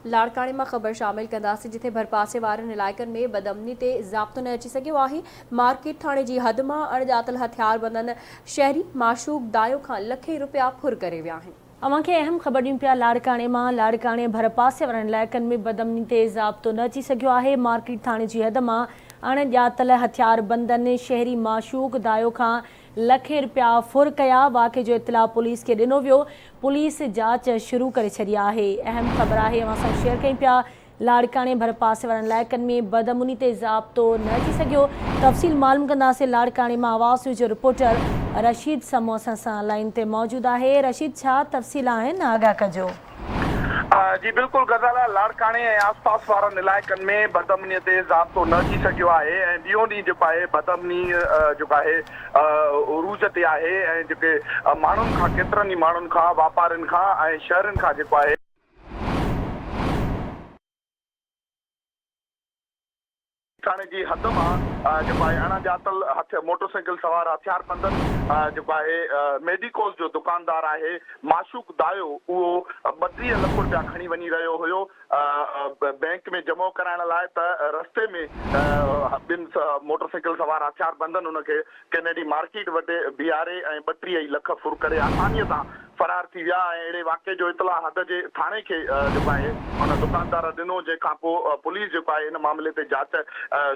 लाड़काणे में खबर शामिल कंदासीं, जिथे भरपासे वारनि इलाइक़नि में बदअमनी ते ज़ाब्तो न अची सघियो आहे। मार्केट थाणे जी हद मां अणॼातल हथियारबंदनि शहरी माशूक दायो खां लखें रुपया फुर करे विया आहिनि। अवांखे अहम ख़बर ॾियूं पिया लाड़काणे भरपासे वारनि इलाइक़नि में बदअमनी ते ज़ाब्तो न अची सघियो आहे। मार्केट थाणे जी हद मां अणॼातल हथियारबंदनि शहरी माशूक दायो खां लखें रुपया फुर कया। वाक़े जो इतला पुलिस खे ॾिनो वियो। पुलिस जांच शुरू करे छॾी आहे। अहम ख़बर आहे अवां सां शेयर कयूं पिया। लाड़काणे भरपासे वारनि इलाइक़नि में बदअमनी ते ज़ाब्तो न अची सघियो। तफ़सील मालूम कंदासीं। लाड़काणे मां आवाज़ जो रिपोर्टर रशीद समूह असां सां लाइन ते मौजूद आहे। रशीद, छा तफ़सील आहिनि, आगाह कजो। जी बिल्कुल गज़ाला, लाड़काणे ऐं आसपास वारनि इलाइक़नि में बदअमनीअ ते ज़ाब्तो न अची सघियो आहे ऐं ॾींहों ॾींहुं जेको आहे बदअमनी जेको आहे उरूज ते आहे ऐं जेके माण्हुनि खां केतिरनि ई माण्हुनि खां वापारियुनि खां ऐं शहरनि खां जेको आहे थाणे जी हद मां जेको आहे अणॼातल मोटरसाइकिल सवार हथियारबंदनि जेको आहे मेडिकोस जो दुकानदार आहे माशूक दायो, उहो 32 लख रुपया खणी वञी रहियो हुयो बैंक में जमो कराइण लाइ। त रस्ते में ॿिनि मोटरसाइकिल सवार हथियारबंदनि हुनखे कैनेडी मार्केट वटि बीहारे ऐं 32 लख फुर करे आसानीअ सां फरार थी विया। ऐं अहिड़े वाक़े जो इतला हद जे थाणे खे जेको आहे हुन दुकानदार ॾिनो, जंहिंखां पोइ पुलिस जेको आहे हिन मामले ते जांच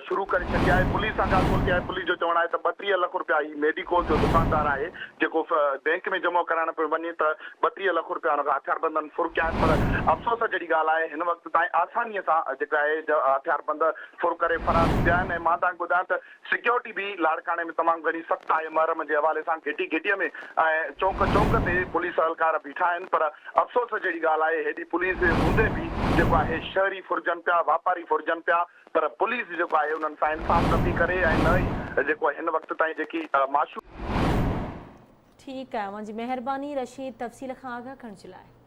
शुरू करे छॾी आहे। पुलिस सां ॻाल्हि ॿोल कई आहे। पुलिस जो चवणु आहे त 32 लख रुपया ही मेडिकोस जो दुकानदार आहे जेको बैंक में जमा कराइण पियो वञे, त 32 लख रुपया हुनखां हथियारबंदनि फुर कया आहिनि। पर अफ़सोस जहिड़ी ॻाल्हि आहे, हिन वक़्तु ताईं आसानीअ सां जेका आहे हथियारबंद फुर करे फरार थी विया आहिनि। ऐं मां तव्हांखे ॿुधायां त सिक्योरिटी बि लाड़काणे में तमामु घणी सख़्तु आहे। महरम जे हवाले सां घिटी घिटीअ में ऐं चौंक चौंक ते पुलिस एहलकार बीठा आहिनि। पर अफ़सोस जहिड़ी ॻाल्हि आहे, हेॾी पुलिस हूंदे बि जेको आहे शहरी फुरजनि पिया, वापारी फुरजनि पिया। पर पुलिस जेको आहे उन्हनि सां इंसाफ़ नथी करे ऐं न ई जेको आहे हिन वक़्तु ताईं जेकी माशूक। ठीकु आहे, मुंहिंजी महिरबानी रशीद तफ़सील खां आगाह करण जे लाइ।